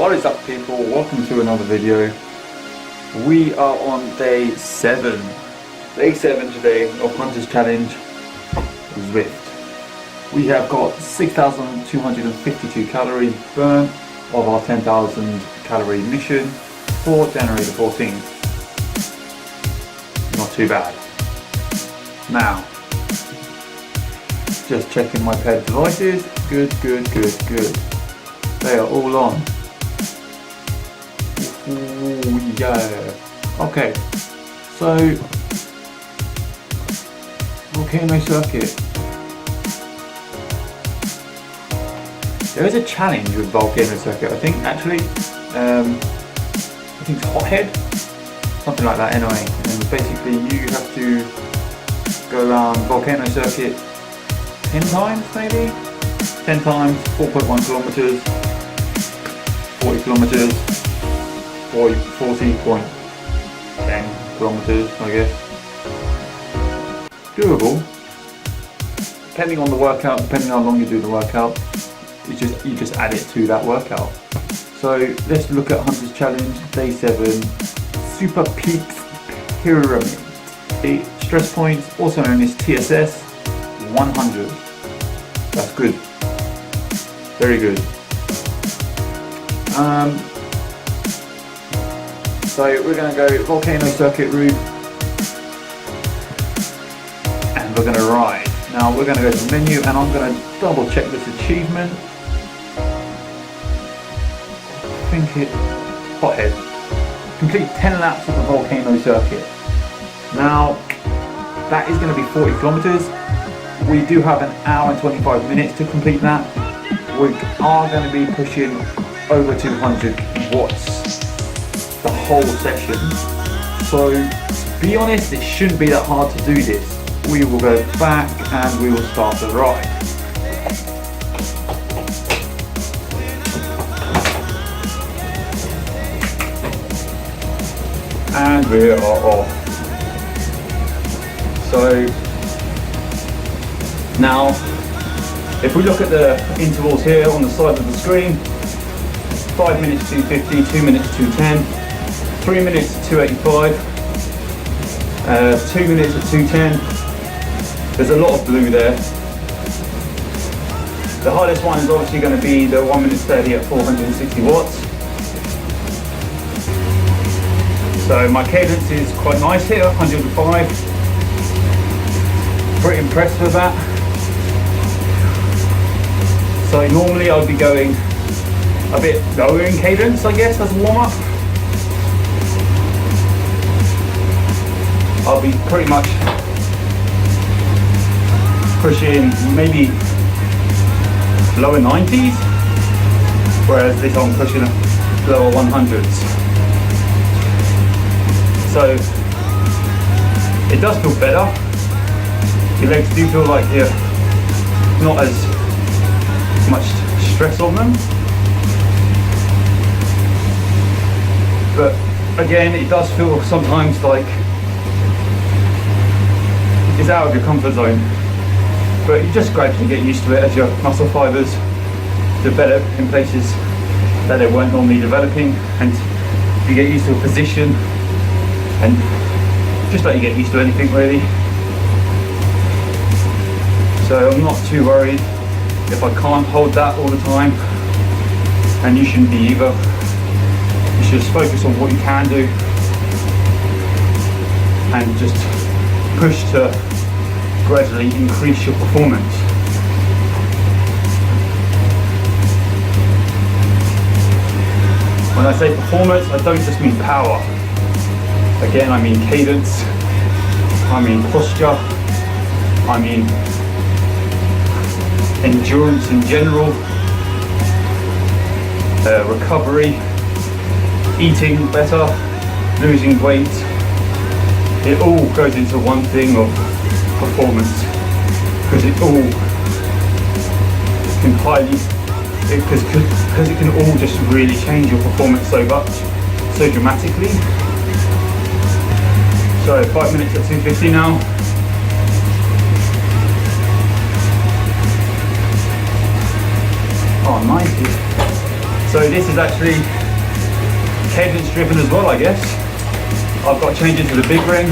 What is up, people? Welcome to another video. We are on day 7. Day 7 today of Hunter's Challenge Zwift. We have got 6,252 calories burnt of our 10,000 calorie mission for January the 14th. Not too bad. Now, just checking my paired devices. Good. They are all on. Ooh, yeah. Okay, so Volcano circuit. There is a challenge with Volcano circuit. I think actually, I think it's Hothead, something like that. Anyway, and basically you have to go around Volcano circuit 10 times, maybe 10 times, 4.1 kilometers, 40 kilometers, 40.10 kilometers, I guess. Doable, depending on the workout, depending on how long you do the workout. You just add it to that workout. So let's look at Hunter's Challenge Day 7 Super Peaks Pyramid. The stress points, also known as TSS 100. That's good. Very good. So we're going to go Volcano circuit route and we're going to ride. Now we're going to go to menu and I'm going to double check this achievement. I think it's Hothead. Complete 10 laps of the Volcano circuit. Now that is going to be 40 kilometers. We do have an hour and 25 minutes to complete that. We are going to be pushing over 200 watts the whole session. So to be honest, it shouldn't be that hard to do this. We will go back and we will start the ride. And we are off. So now, if we look at the intervals here on the side of the screen, 5 minutes 250, 2 minutes 210, 3 minutes 285, 2 minutes at 210. There's a lot of blue there. The hardest one is obviously going to be the 1 minute 30 at 460 watts. So my cadence is quite nice here, 105. Pretty impressed with that. So normally I'd be going a bit lower in cadence, I guess, as a warm-up. I'll be pretty much pushing maybe lower 90s, whereas this I'm pushing lower 100s. So it does feel better. Your legs do feel like you're not as much stress on them, but again it does feel sometimes like it's out of your comfort zone, but you just gradually get used to it as your muscle fibers develop in places that they weren't normally developing, and you get used to a position, and just like you get used to anything really. So I'm not too worried if I can't hold that all the time, and you shouldn't be either. You should just focus on what you can do and just push to gradually increase your performance. When I say performance, I don't just mean power. Again, I mean cadence, I mean posture, I mean endurance in general, recovery, eating better, losing weight. It all goes into one thing of performance, because it all can because it can all just really change your performance so much, so dramatically. So 5 minutes at 250 now. Oh, 90. So this is actually cadence driven as well, I guess. I've got to change it to the big ring.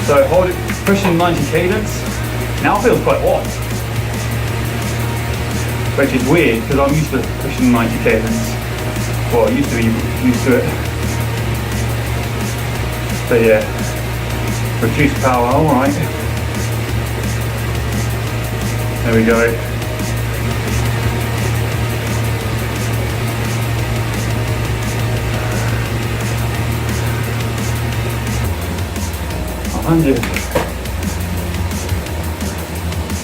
So hold it, pushing 90 cadence. Now feels quite off, which is weird because I'm used to pushing 90 cadence. Well, I used to be used to it. So yeah, reduced power, alright. There we go.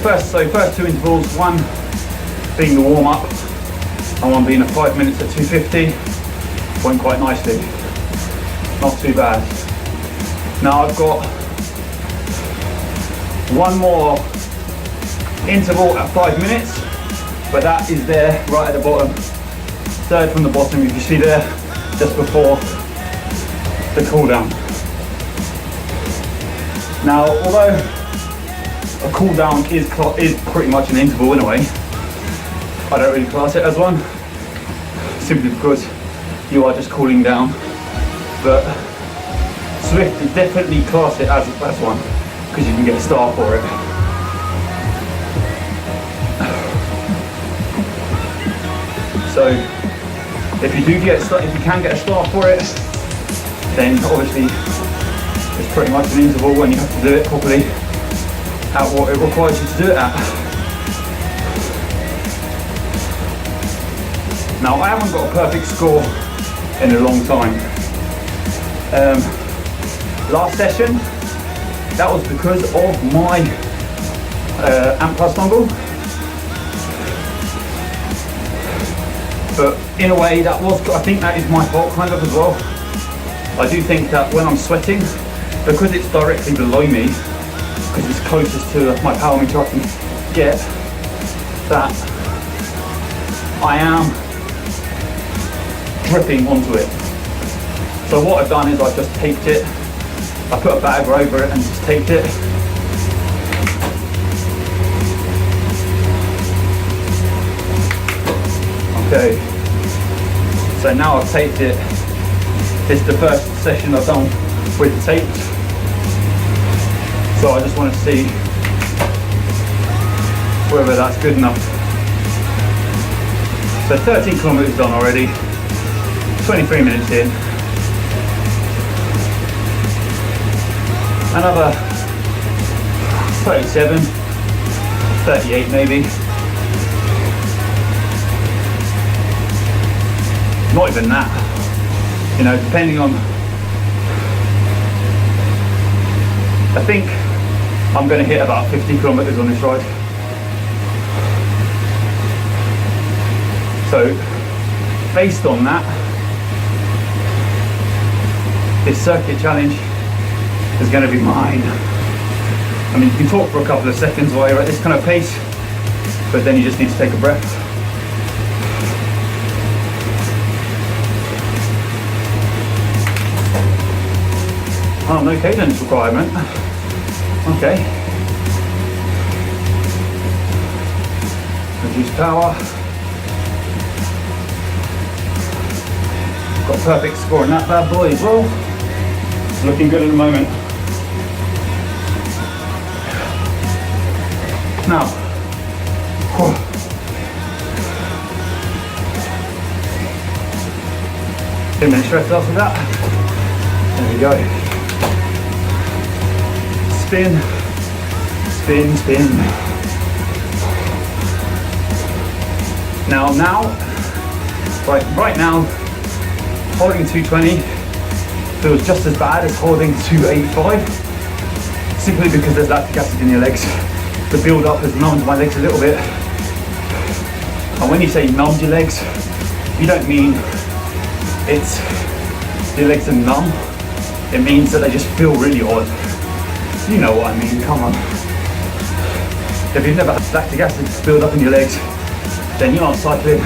First two intervals, one being the warm up and one being a 5 minutes at 250, went quite nicely, not too bad. Now I've got one more interval at 5 minutes, but that is there right at the bottom, third from the bottom, if you see there, just before the cool down. Now, although a cool down is pretty much an interval in a way, I don't really class it as one, simply because you are just cooling down. But Swift definitely class it as one, because you can get a star for it. So if you can get a star for it, then obviously it's pretty much an interval when you have to do it properly at what it requires you to do it at. Now I haven't got a perfect score in a long time. Last session, that was because of my Amp Plus dongle. But in a way I think that is my fault kind of as well. I do think that when I'm sweating, because it's directly below me, because it's closest to my power meter I can get, that I am dripping onto it. So what I've done is I've just taped it. I put a bag over it and just taped it. Okay, so now I've taped it. This is the first session I've done with the taped. So I just want to see whether that's good enough. So 13 kilometers done already, 23 minutes in. Another 37, 38 maybe. Not even that. You know, depending on, I think I'm going to hit about 50 kilometers on this ride. So based on that, this circuit challenge is going to be mine. I mean, you can talk for a couple of seconds while you're at this kind of pace, but then you just need to take a breath. Oh, no cadence requirement. Okay. Reduce power. Got a perfect score on that bad boy as well. It's looking good at the moment. Now, 10 minutes rest after that. There we go. Spin, spin, spin. Now, right now, holding 220 feels just as bad as holding 285, simply because there's lactic acid in your legs. The build up has numbed my legs a little bit. And when you say numbed your legs, you don't mean it's your legs are numb. It means that they just feel really odd. You know what I mean, come on. If you've never had lactic acid build up in your legs, then you're not cycling.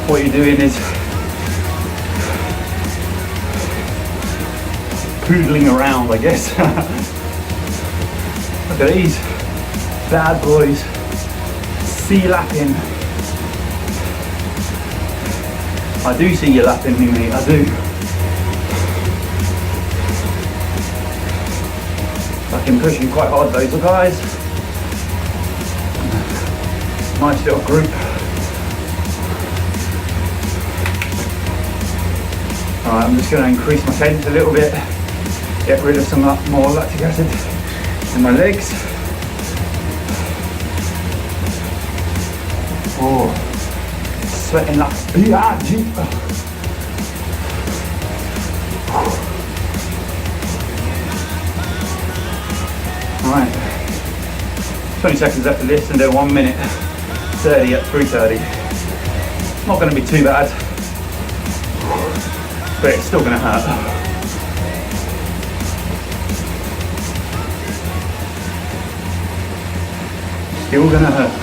What you're doing is poodling around, I guess. Look at these bad boys, sea lapping. I do see you lapping me, mate, I do. Fucking pushing quite hard those guys. Nice little group. Alright, I'm just going to increase my cadence a little bit, get rid of some more lactic acid in my legs. Oh, sweating like Alright, 20 seconds left of this and then 1 minute 30 at 3:30. Not going to be too bad, but it's still going to hurt. Still going to hurt.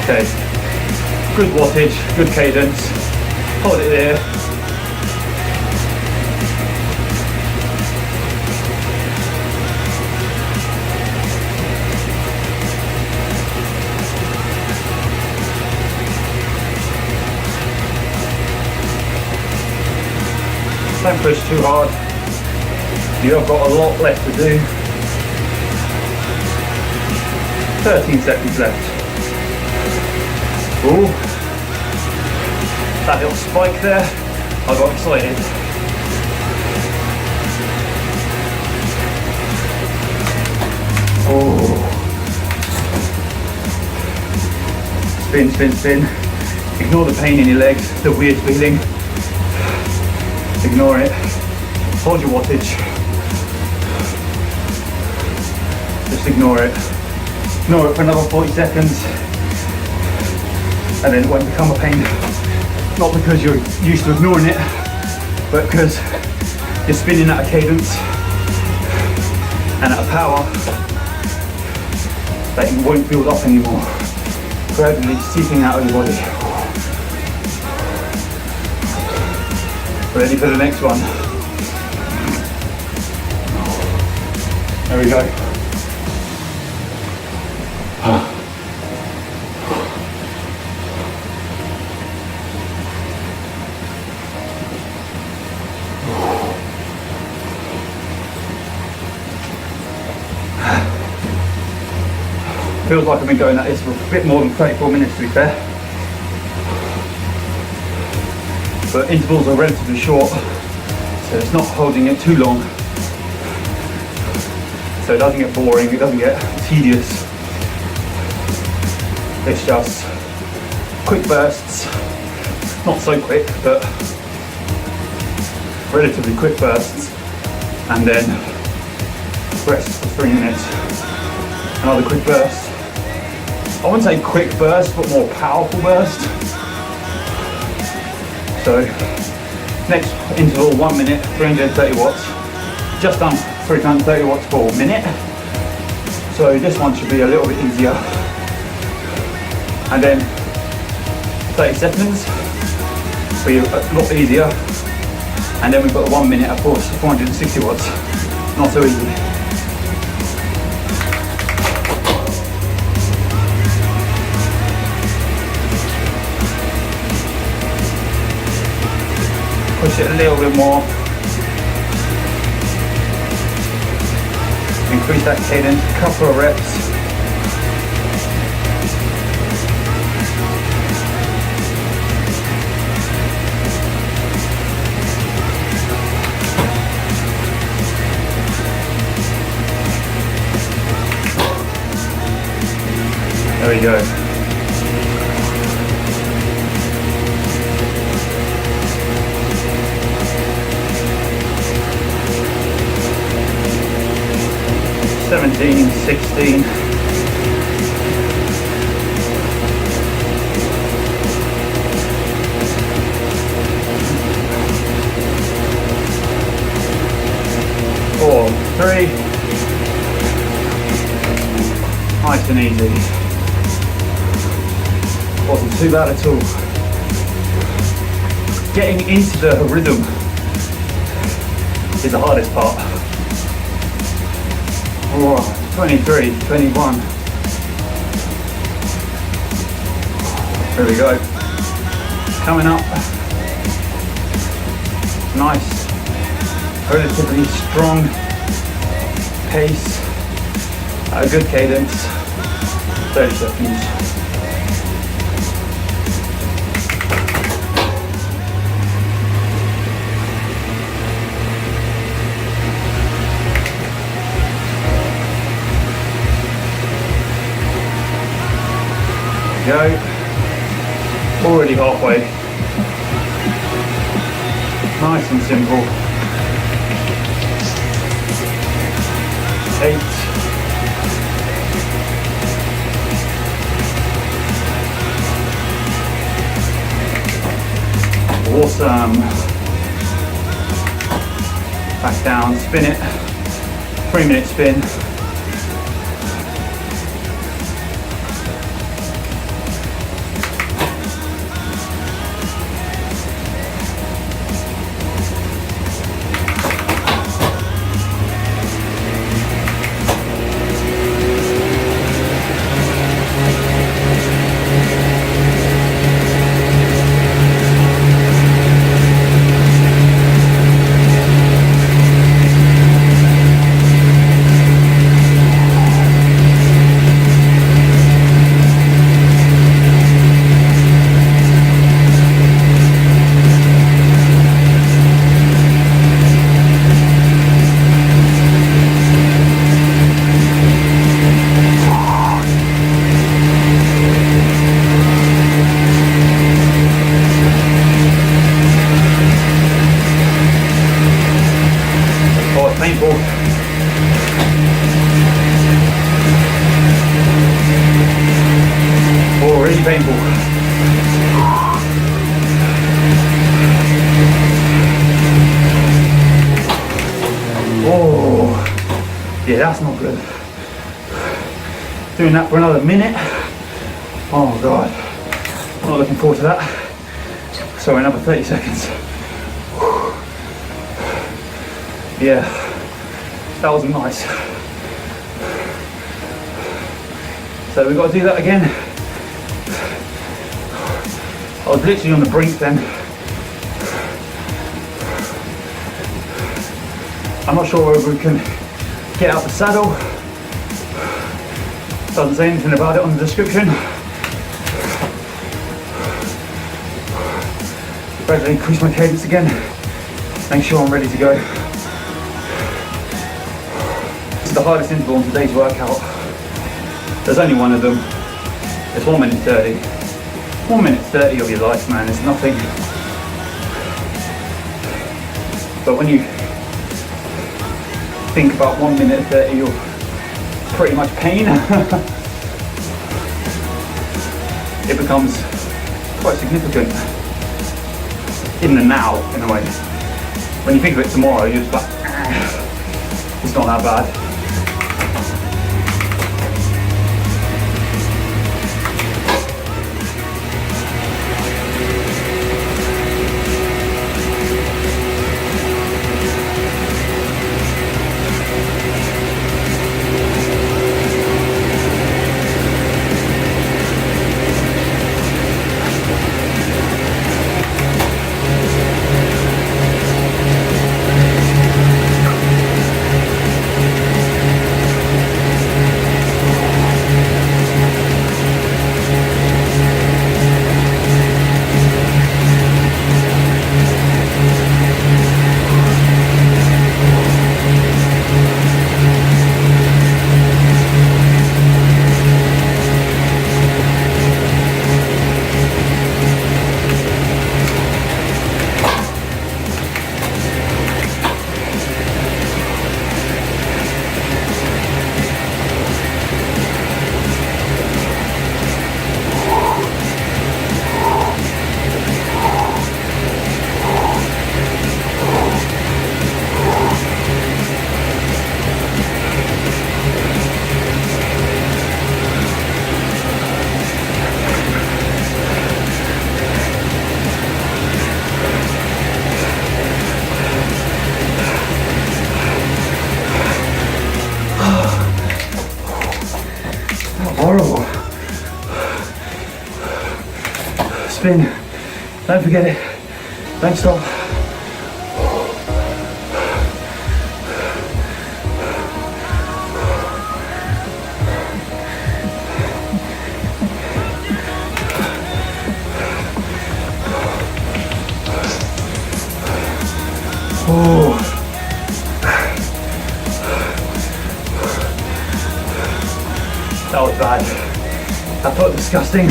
Okay, good wattage, good cadence, hold it there. Don't push too hard, you have got a lot left to do. 13 seconds left. Ooh, that little spike there, I got excited. Oh, spin, spin, spin. Ignore the pain in your legs, the weird feeling. Ignore it. Hold your wattage. Just ignore it. Ignore it for another 40 seconds. And then it won't become a pain, not because you're used to ignoring it, but because you're spinning at a cadence and at a power that you won't build up anymore, gradually seeping out of your body. Ready for the next one. There we go. Feels like I've been going at this for a bit more than 34 minutes to be fair. But intervals are relatively short, so it's not holding it too long. So it doesn't get boring, it doesn't get tedious. It's just quick bursts, not so quick, but relatively quick bursts, and then rest for 3 minutes. Another quick burst. I wouldn't say quick burst, but more powerful burst. So, next interval, 1 minute, 330 watts. Just done 330 watts for a minute. So this one should be a little bit easier. And then 30 seconds, be a lot easier. And then we've got 1 minute, of course, 460 watts. Not so easy. Push it a little bit more. Increase that cadence, couple of reps. There we go. Seventeen, 16. easy. Wasn't too bad at all. Getting into the rhythm is the hardest part. Oh, 23, 21. There we go. Coming up. Nice, relatively strong pace at a good cadence. 30 seconds. Go. Already halfway. Nice and simple. 8. Awesome. Back down, spin it. 3-minute spin. Painful. Oh, really painful. Oh, yeah, that's not good. Doing that for another minute. Oh God, not looking forward to that. So another 30 seconds. Yeah, that was nice. So we've got to do that again. I was literally on the brink then. I'm not sure whether we can get out the saddle. Doesn't say anything about it on the description. Gradually increase my cadence again. Make sure I'm ready to go. This is the hardest interval on today's workout. There's only one of them. It's 1 minute 30. 1 minute 30 of your life, man, it's nothing. But when you think about 1 minute 30, you're pretty much pain. It becomes quite significant in the now, in a way. When you think of it tomorrow, you're just like, it's not that bad. spin. Don't forget it. Don't stop. Oh. That was bad. That felt disgusting.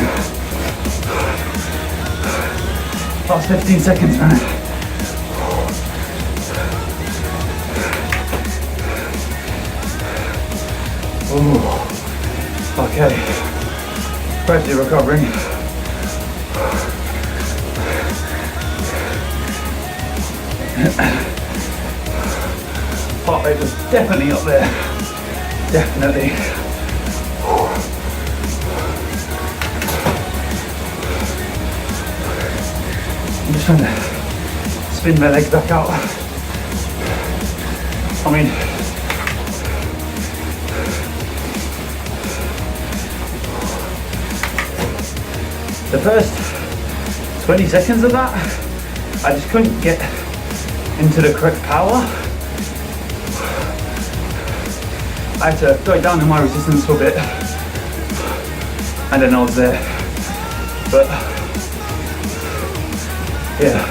Last 15 seconds, man. Oh. Okay. Gradually recovering. Heart rate was definitely up there. Definitely. I'm just trying to spin my legs back out. I mean, the first 20 seconds of that, I just couldn't get into the correct power. I had to go down in my resistance for a bit, and then I was there. But yeah,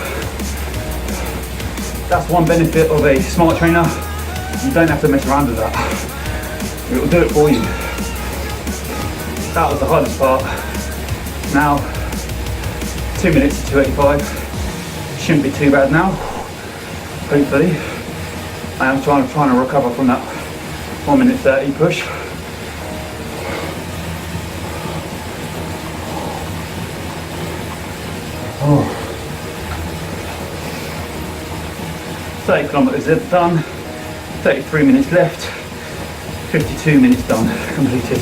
that's one benefit of a smart trainer. You don't have to mess around with that. It will do it for you. That was the hardest part. Now, 2 minutes to 285. Shouldn't be too bad now. Hopefully. I am trying to recover from that 1 minute 30 push. Oh. 30 kilometers done, 33 minutes left, 52 minutes done, completed.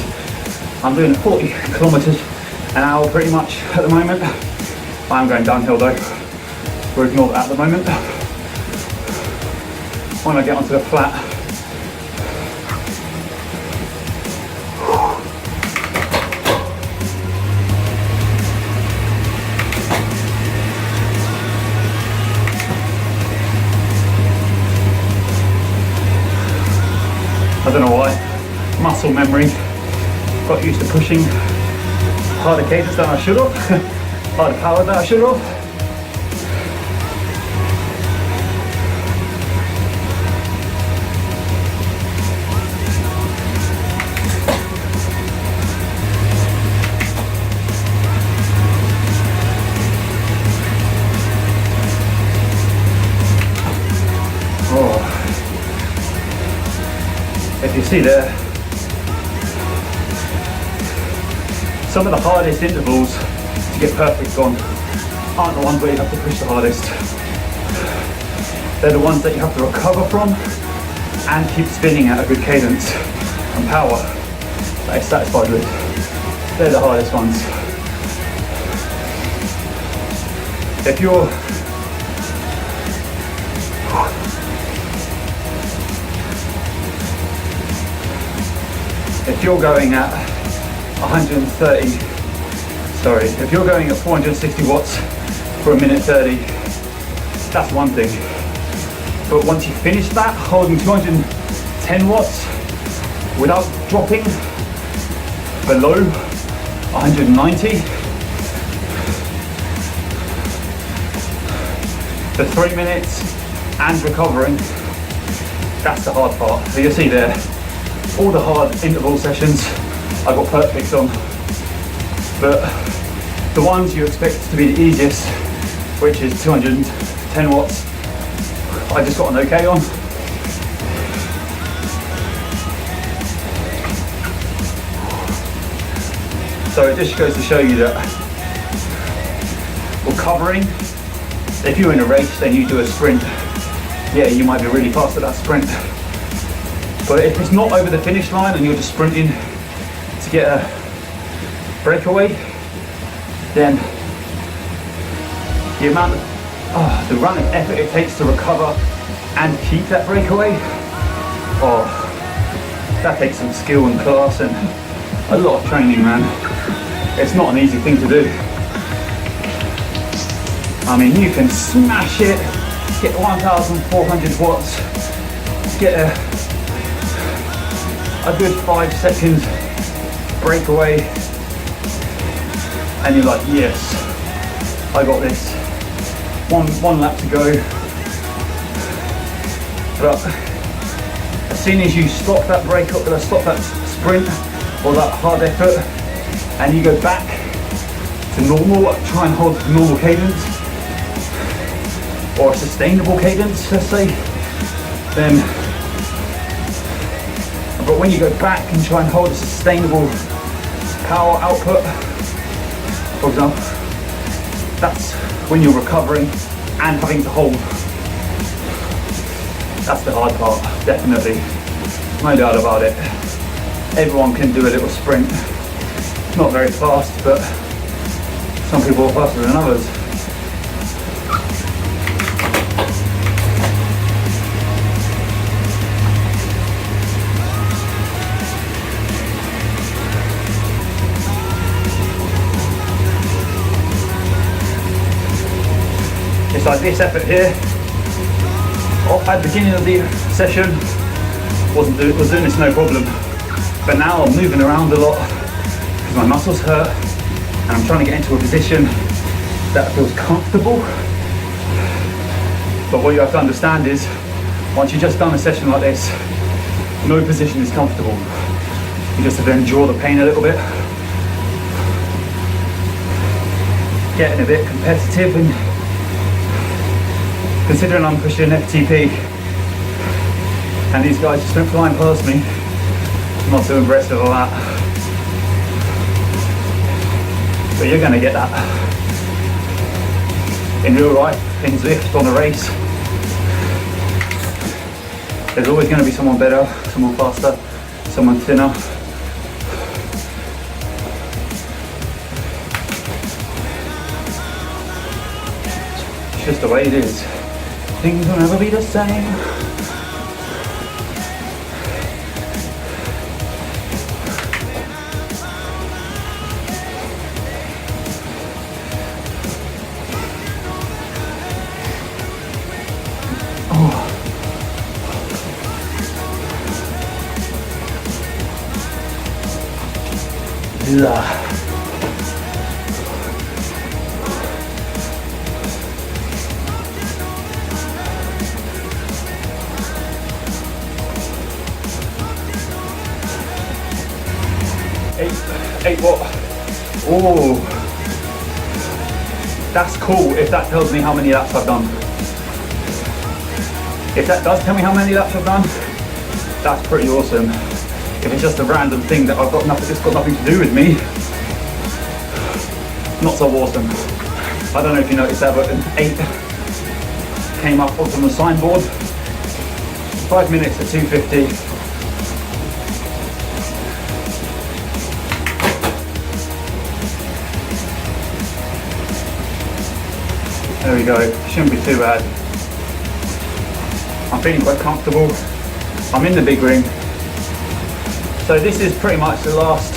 I'm doing 40 kilometers an hour pretty much at the moment. I'm going downhill though. We'll ignore that at the moment. When I get onto the flat, I don't know why, muscle memory, got used to pushing harder cadence than I should have, harder power than I should have. If you see there, some of the hardest intervals to get perfect on aren't the ones where you have to push the hardest. They're the ones that you have to recover from and keep spinning at a good cadence and power that you're satisfied with. They're the hardest ones. If you're going at 130, sorry, if you're going at 460 watts for a minute 30, that's one thing. But once you finish that, holding 210 watts without dropping below 190 for 3 minutes and recovering, that's the hard part. So you'll see there, all the hard interval sessions I got perfect on, but the ones you expect to be the easiest, which is 210 watts, I just got an okay on. So it just goes to show you that recovering, if you're in a race then you do a sprint, yeah, you might be really fast at that sprint. But if it's not over the finish line and you're just sprinting to get a breakaway, then the amount of, the run of effort it takes to recover and keep that breakaway, that takes some skill and class and a lot of training, man. It's not an easy thing to do. I mean, you can smash it, get 1,400 watts, get a good 5 seconds breakaway, and you're like, yes, I got this. One lap to go. But as soon as you stop that stop that sprint or that hard effort, and you go back to normal, try and hold normal cadence or a sustainable cadence, let's say, then. But when you go back and try and hold a sustainable power output, for example, that's when you're recovering and having to hold. That's the hard part, definitely. No doubt about it. Everyone can do a little sprint. Not very fast, but some people are faster than others. It's like this effort here. At the beginning of the session, was doing this no problem, but now I'm moving around a lot because my muscles hurt, and I'm trying to get into a position that feels comfortable. But what you have to understand is, once you've just done a session like this, no position is comfortable. You just have to endure the pain a little bit, getting a bit competitive, and considering I'm pushing FTP and these guys just went flying past me, I'm not too impressed with all that. But you're going to get that in real life, in Zwift, on a race. There's always going to be someone better, someone faster, someone thinner. It's just the way it is. Things will never be the same. Oh. Yeah. 8 watt. Oh, that's cool if that tells me how many laps I've done. If that does tell me how many laps I've done, that's pretty awesome. If it's just a random thing that it's got nothing to do with me, not so awesome. I don't know if you noticed that, but an 8 came up on the signboard. 5 minutes at 250. There we go, shouldn't be too bad. I'm feeling quite comfortable. I'm in the big ring. So this is pretty much the last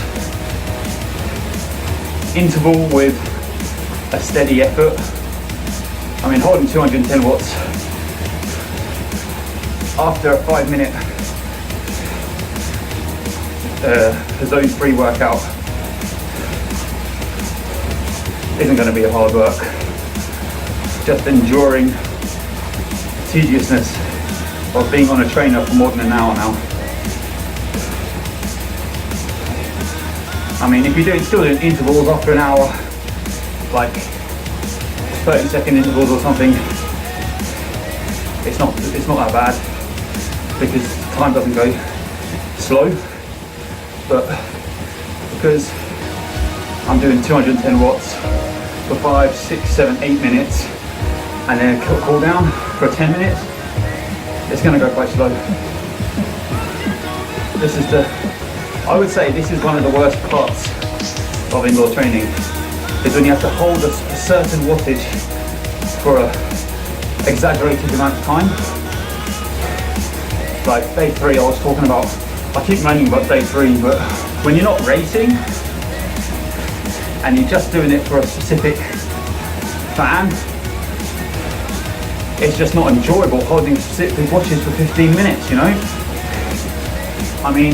interval with a steady effort. I mean, holding 210 watts after a 5 minute zone 3 workout isn't going to be a hard work. Just enduring tediousness of being on a trainer for more than an hour now. I mean, if you're still doing intervals after an hour, like 30-second intervals or something, it's not that bad because time doesn't go slow. But because I'm doing 210 watts for 5, 6, 7, 8 minutes, and then a cool down for 10 minutes, it's going to go quite slow. I would say this is one of the worst parts of indoor training, is when you have to hold a certain wattage for an exaggerated amount of time. Like day 3 I was talking about, I keep moaning about day 3, but when you're not racing and you're just doing it for a specific fan, it's just not enjoyable holding specific watches for 15 minutes, you know? I mean,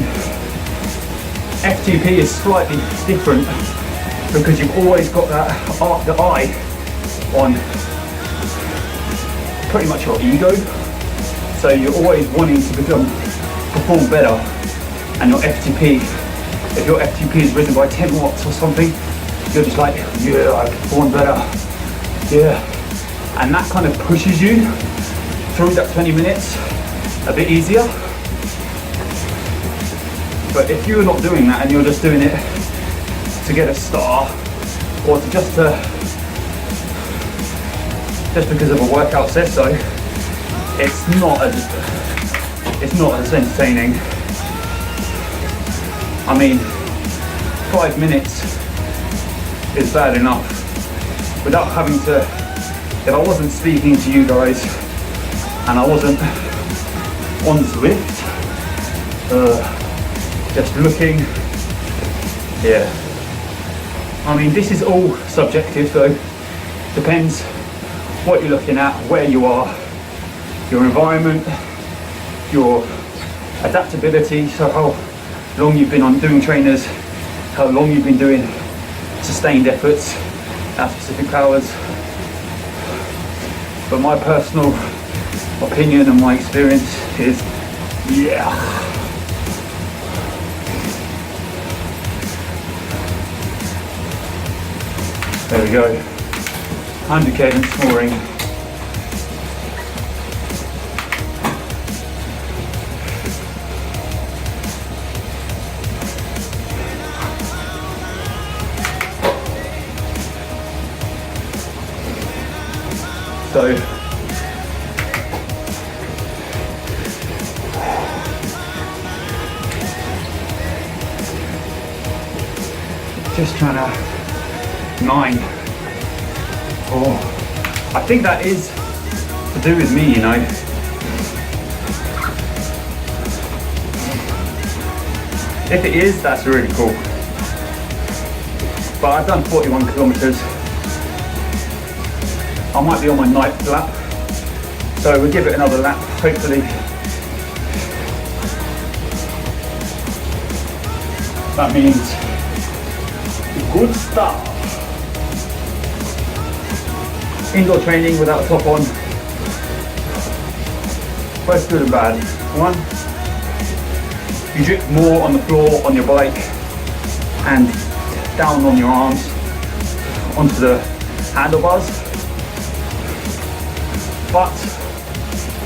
FTP is slightly different because you've always got the eye on pretty much your ego. So you're always wanting to perform better, and your FTP, if your FTP is risen by 10 watts or something, you're just like, yeah, I perform better, yeah. And that kind of pushes you through that 20 minutes a bit easier. But if you're not doing that and you're just doing it to get a star, or to just because of a workout says so, it's not as entertaining. I mean, 5 minutes is bad enough without having to, if I wasn't speaking to you guys and I wasn't on Zwift, just looking, yeah. I mean, this is all subjective though. Depends what you're looking at, where you are, your environment, your adaptability, so how long you've been on doing trainers, how long you've been doing sustained efforts at specific powers. But my personal opinion and my experience is, yeah. There we go. 100 cadence snoring. So just trying to 9. Oh, I think that is to do with me, you know. If it is, that's really cool. But I've done 41 kilometers. I might be on my 9th lap, so we'll give it another lap, hopefully. That means good start. Indoor training without a top on, both good and bad. One, you drip more on the floor on your bike and down on your arms onto the handlebars, but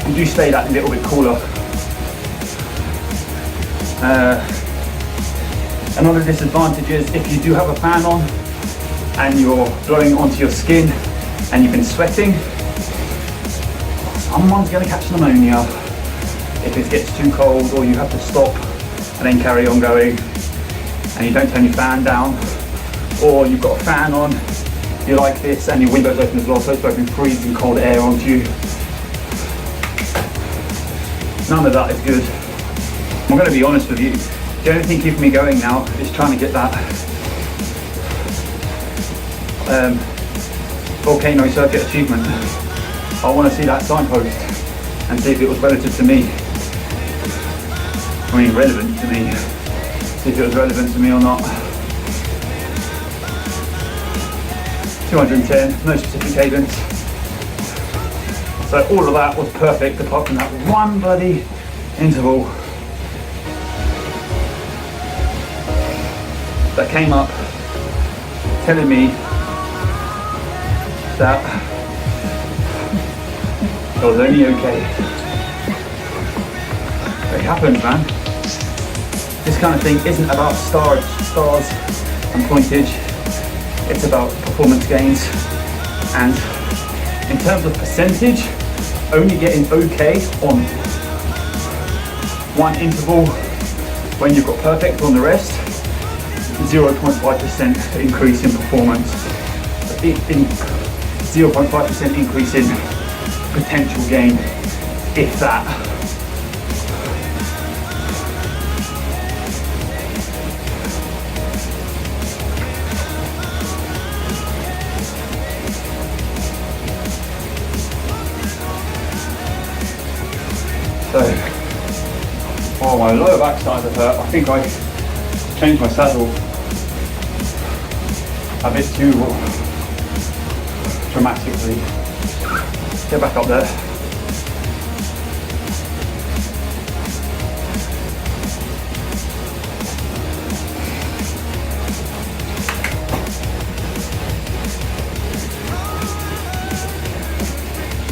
you do stay that little bit cooler. Another disadvantage is if you do have a fan on and you're blowing onto your skin and you've been sweating, someone's going to catch pneumonia if it gets too cold, or you have to stop and then carry on going and you don't turn your fan down, or you've got a fan on, you're like this and your window's open as well, so it's blowing freezing cold air onto you. None of that is good. I'm going to be honest with you, the only thing keeping me going now is trying to get that Volcano circuit achievement. I want to see that signpost and see if it was relative to me. I mean, relevant to me. See if it was relevant to me or not. 210, no specific cadence. So all of that was perfect apart from that one bloody interval that came up telling me that I was only okay. But it happens, man. This kind of thing isn't about stars and pointage. It's about performance gains. And in terms of percentage, only getting okay on one interval when you've got perfect on the rest, 0.5% increase in performance. 0.5% increase in potential gain, if that. My lower back started to hurt. I think I changed my saddle a bit too dramatically. Get back up there.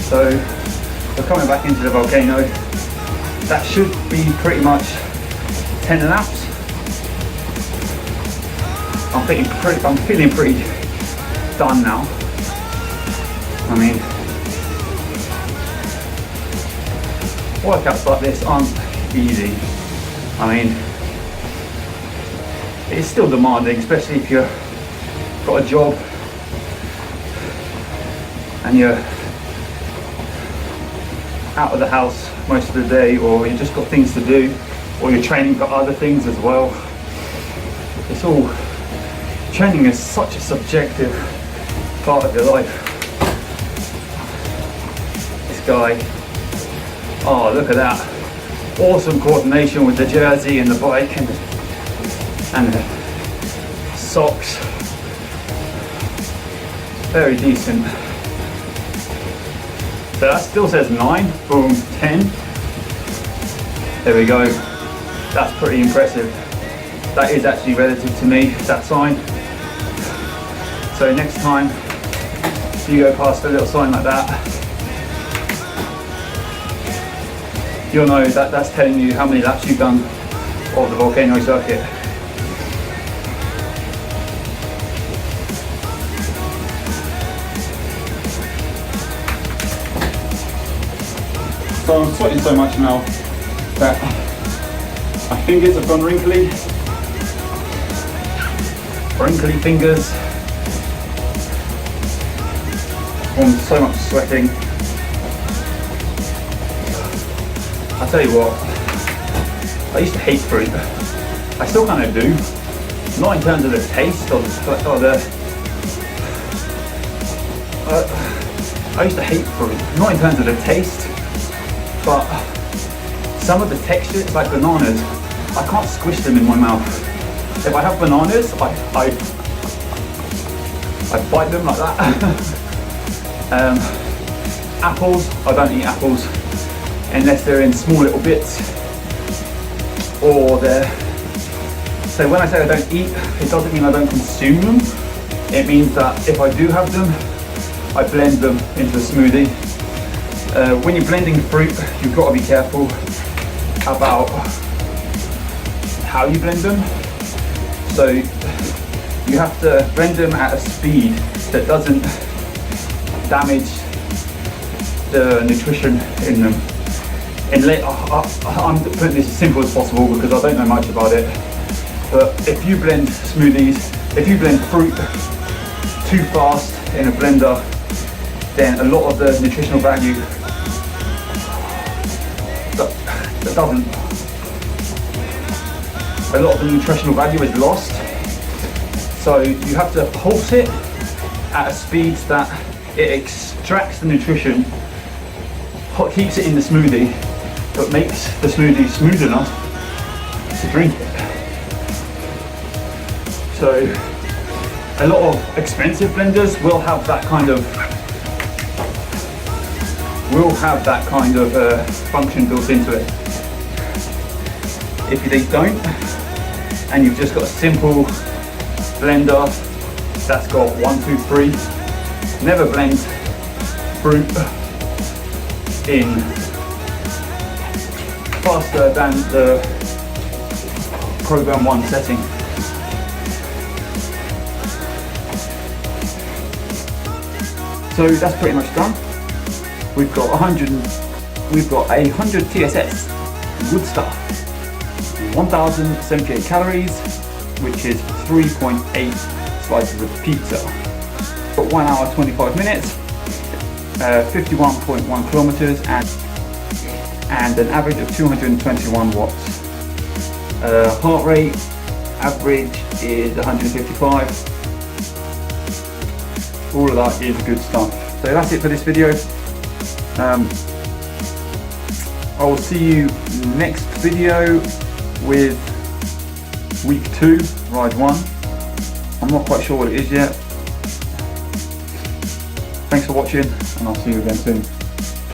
So we're coming back into the volcano. That should be pretty much 10 laps. I'm feeling pretty done now. I mean, workouts like this aren't easy. I mean, it's still demanding, especially if you've got a job and you're out of the house most of the day, or you just got things to do, or you're training for other things as well. It's all, training is such a subjective part of your life. This guy, oh look at that, awesome coordination with the jersey and the bike and the socks, very decent. So that still says 9, boom, 10. There we go. That's pretty impressive. That is actually relative to me, that sign. So next time you go past a little sign like that, you'll know that that's telling you how many laps you've done of the Volcano circuit. So I'm sweating so much now that my fingers have gone wrinkly. Wrinkly fingers from so much sweating. I'll tell you what, I used to hate fruit. I still kind of do. Not in terms of the taste or the I used to hate fruit, not in terms of the taste, but some of the textures, like bananas, I can't squish them in my mouth. If I have bananas, I bite them like that. Apples, I don't eat apples unless they're in small little bits, or they're, so when I say I don't eat, it doesn't mean I don't consume them. It means that if I do have them, I blend them into a smoothie. When you're blending fruit, you've got to be careful about how you blend them. So you have to blend them at a speed that doesn't damage the nutrition in them. And I'm putting this as simple as possible because I don't know much about it. But if you blend smoothies, if you blend fruit too fast in a blender, then a lot of the nutritional value a lot of the nutritional value is lost. So you have to pulse it at a speed that it extracts the nutrition, keeps it in the smoothie, but makes the smoothie smooth enough to drink it. So a lot of expensive blenders will have that kind of function built into it. If they don't, and you've just got a simple blender that's got 1, 2, 3, never blend fruit in faster than the program 1 setting. So that's pretty much done. We've got 100 TSS, good stuff. 1078 calories, which is 3.8 slices of pizza. Got 1 hour 25 minutes, 51.1 kilometers, and an average of 221 watts. Heart rate average is 155. All of that is good stuff. So that's it for this video. I will see you next video with week 2, ride 1. I'm not quite sure what it is yet. Thanks for watching, and I'll see you again soon.